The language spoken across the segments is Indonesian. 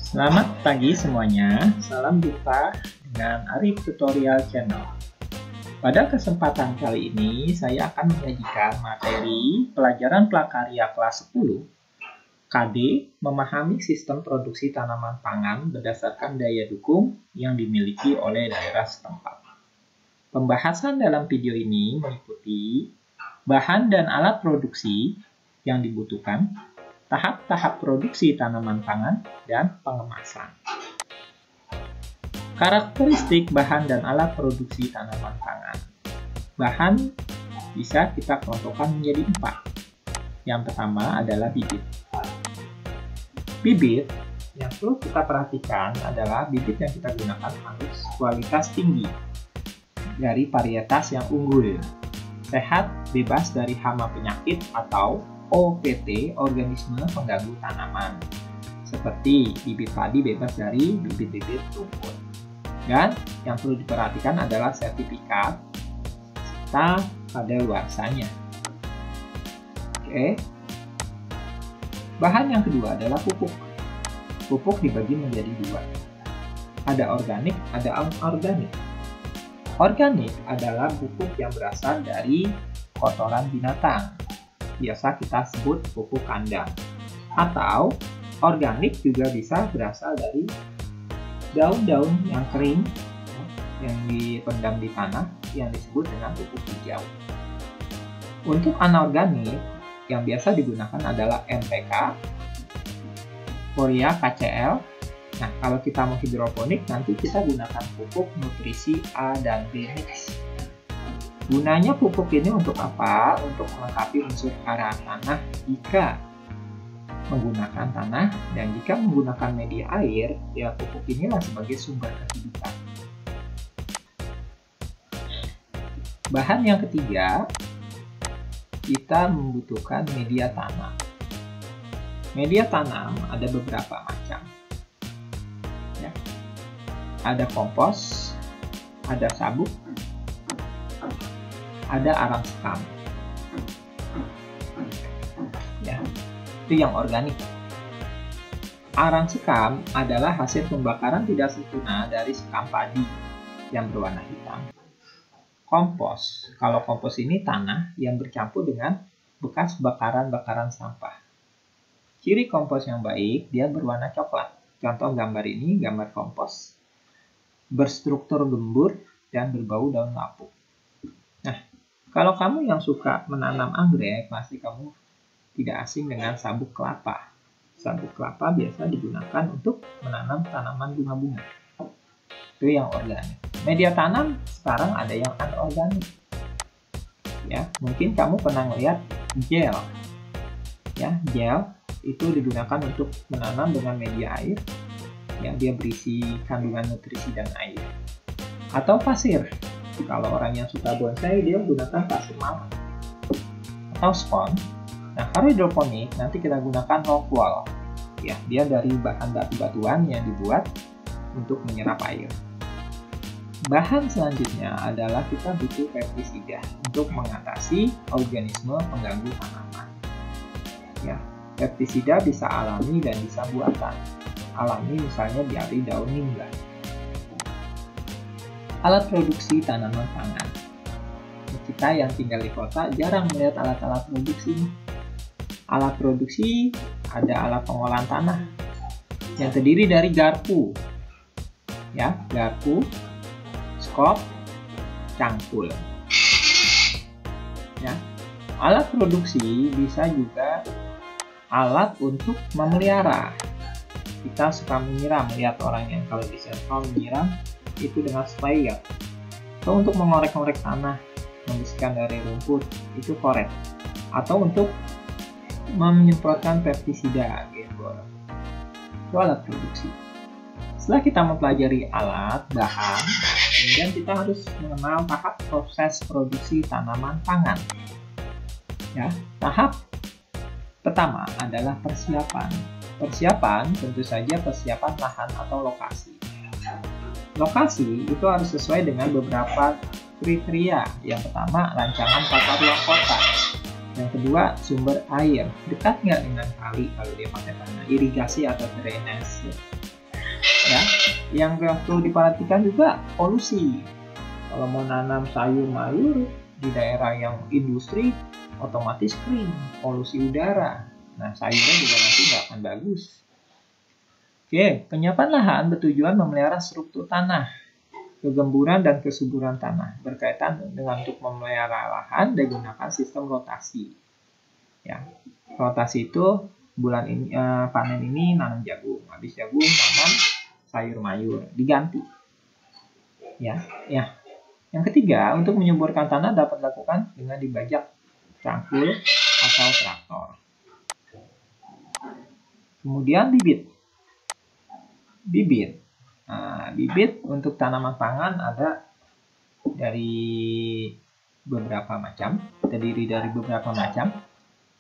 Selamat pagi semuanya, salam jumpa dengan Arif Tutorial Channel. Pada kesempatan kali ini, saya akan menyajikan materi pelajaran prakarya kelas 10, KD, memahami sistem produksi tanaman pangan berdasarkan daya dukung yang dimiliki oleh daerah setempat. Pembahasan dalam video ini meliputi bahan dan alat produksi yang dibutuhkan, tahap-tahap produksi tanaman pangan, dan pengemasan. Karakteristik bahan dan alat produksi tanaman pangan. Bahan bisa kita kelompokkan menjadi 4. Yang pertama adalah bibit. Bibit yang perlu kita perhatikan adalah bibit yang kita gunakan harus kualitas tinggi dari varietas yang unggul, sehat, bebas dari hama penyakit atau OPT, organisme pengganggu tanaman, seperti bibit padi bebas dari bibit-bibit rumput. Dan yang perlu diperhatikan adalah sertifikat serta kadaluarsanya. Oke. Bahan yang kedua adalah pupuk. Pupuk dibagi menjadi 2. Ada organik, ada anorganik. Organik adalah pupuk yang berasal dari kotoran binatang. Biasa kita sebut pupuk kandang. Atau organik juga bisa berasal dari daun-daun yang kering yang dipendam di tanah yang disebut dengan pupuk hijau. Untuk anorganik yang biasa digunakan adalah NPK, Urea, KCl. Nah, kalau kita mau hidroponik nanti kita gunakan pupuk nutrisi A dan B mix. Gunanya pupuk ini untuk apa? Untuk melengkapi unsur hara tanah jika menggunakan tanah, dan jika menggunakan media air, ya pupuk inilah sebagai sumber kehidupan. Bahan yang ketiga, kita membutuhkan media tanam. Media tanam ada beberapa macam. Ya. Ada kompos, ada sabuk, ada arang sekam. Ya, itu yang organik. Arang sekam adalah hasil pembakaran tidak sempurna dari sekam padi yang berwarna hitam. Kompos, kalau kompos ini tanah yang bercampur dengan bekas bakaran-bakaran sampah. Ciri kompos yang baik, dia berwarna coklat. Contoh gambar ini, gambar kompos. Berstruktur gembur dan berbau daun lapuk. Nah, kalau kamu yang suka menanam anggrek, pasti kamu tidak asing dengan sabuk kelapa. Sabuk kelapa biasa digunakan untuk menanam tanaman bunga-bunga. Itu yang organik. Media tanam sekarang ada yang anorganik. Ya, mungkin kamu pernah melihat gel. Ya, gel itu digunakan untuk menanam dengan media air. Ya, dia berisi kandungan nutrisi dan air. Atau pasir. Kalau orang yang suka bonsai, dia menggunakan pasir malam. Atau spon. Nah, kalau hidroponik, nanti kita gunakan rock wall. Ya, dia dari bahan batu-batuan yang dibuat untuk menyerap air. Bahan selanjutnya adalah kita butuh pestisida untuk mengatasi organisme pengganggu tanaman. Ya, pestisida bisa alami dan bisa buatan. Alami misalnya dari daun mingga. Alat produksi tanaman pangan. Kita yang tinggal di kota jarang melihat alat-alat produksi. Alat produksi ada alat pengolahan tanah yang terdiri dari garpu. Ya, garpu, skop, cangkul. Ya. Alat produksi bisa juga alat untuk memelihara. Kita suka menyiram, lihat orang yang kalau di sentral menyiram itu dengan sprayer. Atau untuk mengorek-ngorek tanah, membersihkan dari rumput, itu koret. Atau untuk menyemprotkan pestisida, gitu. Itu alat produksi. Setelah kita mempelajari alat, bahan, kemudian kita harus mengenal tahap proses produksi tanaman pangan. Ya, tahap pertama adalah persiapan. Persiapan tentu saja persiapan lahan atau lokasi. Lokasi itu harus sesuai dengan beberapa kriteria. Yang pertama, rancangan tata ruang kota. Yang kedua, sumber air. Dekat nggak dengan kali kalau dia pakai tanah irigasi atau drainase. Ya, yang perlu diperhatikan juga polusi. Kalau mau nanam sayur mayur di daerah yang industri, otomatis kering, polusi udara. Nah, sayurnya juga nanti nggak akan bagus. Oke, penyiapan lahan bertujuan memelihara struktur tanah, kegemburan dan kesuburan tanah. Berkaitan dengan untuk memelihara lahan digunakan sistem rotasi. Ya, rotasi itu bulan ini panen ini nanam jagung, habis jagung tanam sayur mayur, diganti. Ya. Yang ketiga, untuk menyuburkan tanah dapat dilakukan dengan dibajak cangkul atau traktor. Kemudian bibit. Nah, bibit untuk tanaman pangan ada terdiri dari beberapa macam.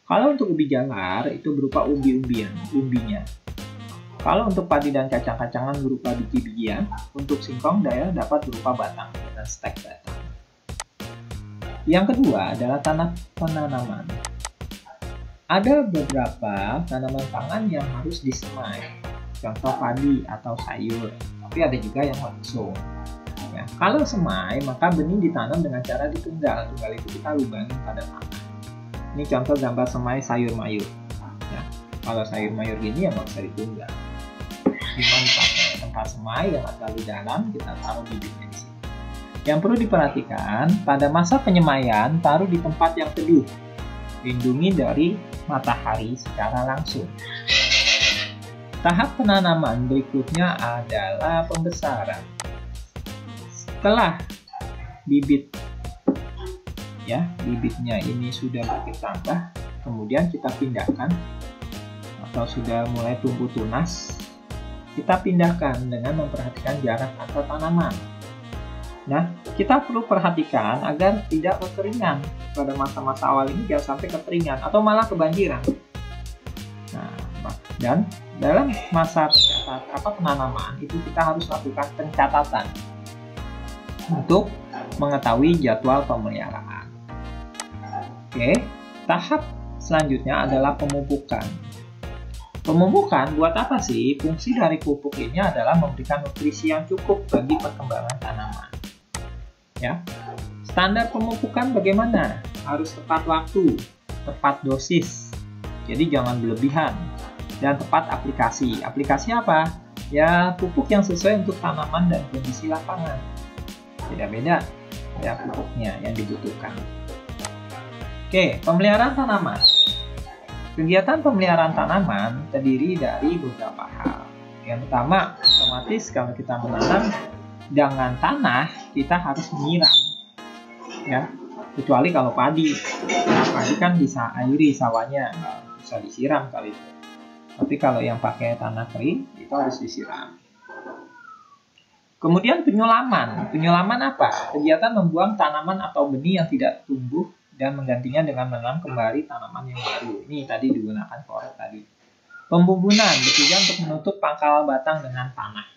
Kalau untuk ubi jalar itu berupa umbinya. Kalau untuk padi dan kacang-kacangan berupa biji-bijian, untuk singkong daya dapat berupa batang dan stek batang. Yang kedua adalah tanah penanaman. Ada beberapa tanaman pangan yang harus disemai, contoh padi atau sayur, tapi ada juga yang langsung. Ya, kalau semai, maka benih ditanam dengan cara ditunggal. Tunggal itu kita lubangin pada tanah. Ini contoh gambar semai sayur mayur. Ya, kalau sayur mayur gini ya nggak usah ditunggal. Cuma pakai tempat semai yang terlalu dalam, kita taruh bibitnya di sini. Yang perlu diperhatikan, pada masa penyemaian taruh di tempat yang teduh, lindungi dari matahari secara langsung. Tahap penanaman berikutnya adalah pembesaran. Setelah bibitnya ini sudah bertambah, kemudian kita pindahkan atau sudah mulai tumbuh tunas, kita pindahkan dengan memperhatikan jarak antar tanaman. Nah, kita perlu perhatikan agar tidak kekeringan. Pada masa-masa awal ini jangan sampai kekeringan atau malah kebanjiran. Nah, dan dalam masa penanaman itu kita harus lakukan pencatatan untuk mengetahui jadwal pemeliharaan. Oke, tahap selanjutnya adalah pemupukan. Pemupukan buat apa sih? Fungsi dari pupuk ini adalah memberikan nutrisi yang cukup bagi perkembangan tanaman. Ya, standar pemupukan bagaimana? Harus tepat waktu, tepat dosis. Jadi jangan berlebihan dan tepat aplikasi. Aplikasi apa? Ya, pupuk yang sesuai untuk tanaman dan kondisi lapangan. Beda-beda ya pupuknya yang dibutuhkan. Oke, pemeliharaan tanaman. Kegiatan pemeliharaan tanaman terdiri dari beberapa hal. Yang pertama, otomatis kalau kita menanam dengan tanah, kita harus menyiram. Ya, kecuali kalau padi. Nah, padi kan bisa airi sawahnya, bisa disiram kali itu. Tapi kalau yang pakai tanah kering, itu harus disiram. Kemudian penyulaman. Penyulaman apa? Kegiatan membuang tanaman atau benih yang tidak tumbuh dan menggantinya dengan menanam kembali tanaman yang baru. Ini tadi digunakan korek tadi. Pembumbunan bertujuan untuk menutup pangkal batang dengan tanah.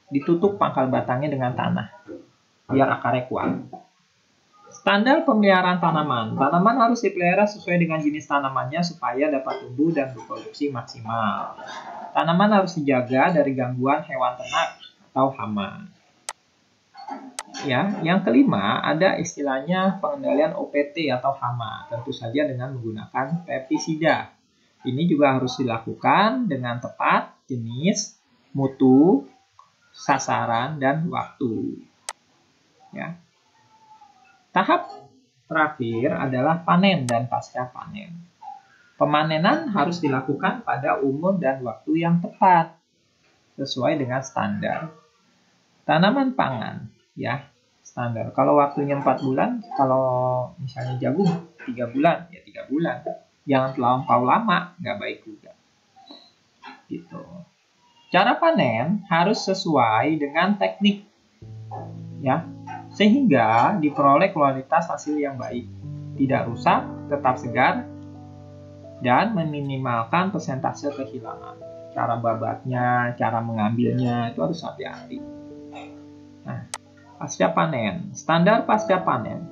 Ditutup pangkal batangnya dengan tanah biar akarnya kuat. Standar pemeliharaan tanaman. Tanaman harus dipelihara sesuai dengan jenis tanamannya supaya dapat tumbuh dan berproduksi maksimal. Tanaman harus dijaga dari gangguan hewan ternak atau hama. Ya, yang kelima ada istilahnya pengendalian OPT atau hama, tentu saja dengan menggunakan pestisida. Ini juga harus dilakukan dengan tepat jenis, mutu, sasaran, dan waktu. Ya. Tahap terakhir adalah panen dan pasca panen. Pemanenan harus dilakukan pada umur dan waktu yang tepat, sesuai dengan standar. Tanaman pangan, ya, standar. Kalau waktunya 4 bulan, kalau misalnya jagung 3 bulan, ya 3 bulan. Jangan terlampau lama, nggak baik juga. Gitu. Cara panen harus sesuai dengan teknik, ya, sehingga diperoleh kualitas hasil yang baik, tidak rusak, tetap segar, dan meminimalkan persentase kehilangan. Cara babatnya, cara mengambilnya itu harus hati-hati. Nah, pasca panen, standar pasca panen.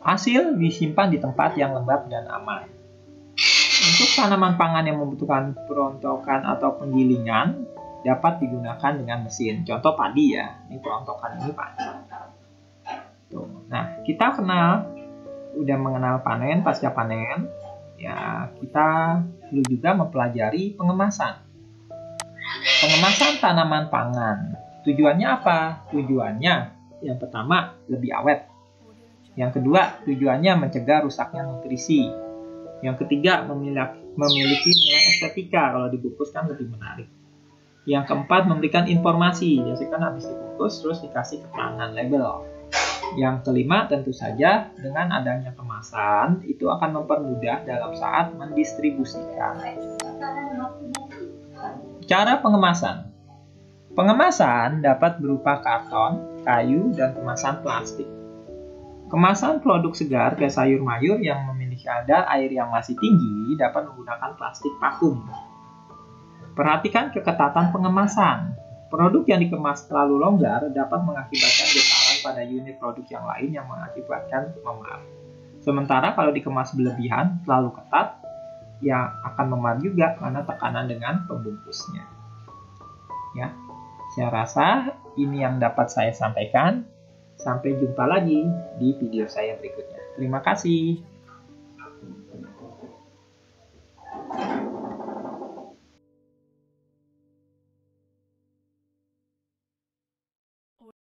Hasil disimpan di tempat yang lembab dan aman. Untuk tanaman pangan yang membutuhkan perontokan atau penggilingan, dapat digunakan dengan mesin. Contoh padi ya, ini perontokan ini padi. Tuh. Nah, kita udah mengenal panen, pasca panen, ya kita perlu juga mempelajari pengemasan. Pengemasan tanaman pangan. Tujuannya apa? Tujuannya yang pertama lebih awet. Yang kedua, tujuannya mencegah rusaknya nutrisi. Yang ketiga, memiliki nilai estetika. Kalau dibungkus kan lebih menarik. Yang keempat, memberikan informasi. Biasanya kan habis dibungkus terus dikasih keterangan label. Yang kelima, tentu saja dengan adanya kemasan itu akan mempermudah dalam saat mendistribusikan. Cara pengemasan. Pengemasan dapat berupa karton, kayu, dan kemasan plastik. Kemasan produk segar kayak sayur mayur yang memiliki kadar air yang masih tinggi dapat menggunakan plastik vakum. Perhatikan keketatan pengemasan. Produk yang dikemas terlalu longgar dapat mengakibatkan getaran pada unit produk yang lain yang mengakibatkan memar. Sementara kalau dikemas berlebihan, terlalu ketat, ya akan memar juga karena tekanan dengan pembungkusnya. Ya, saya rasa ini yang dapat saya sampaikan. Sampai jumpa lagi di video saya berikutnya. Terima kasih.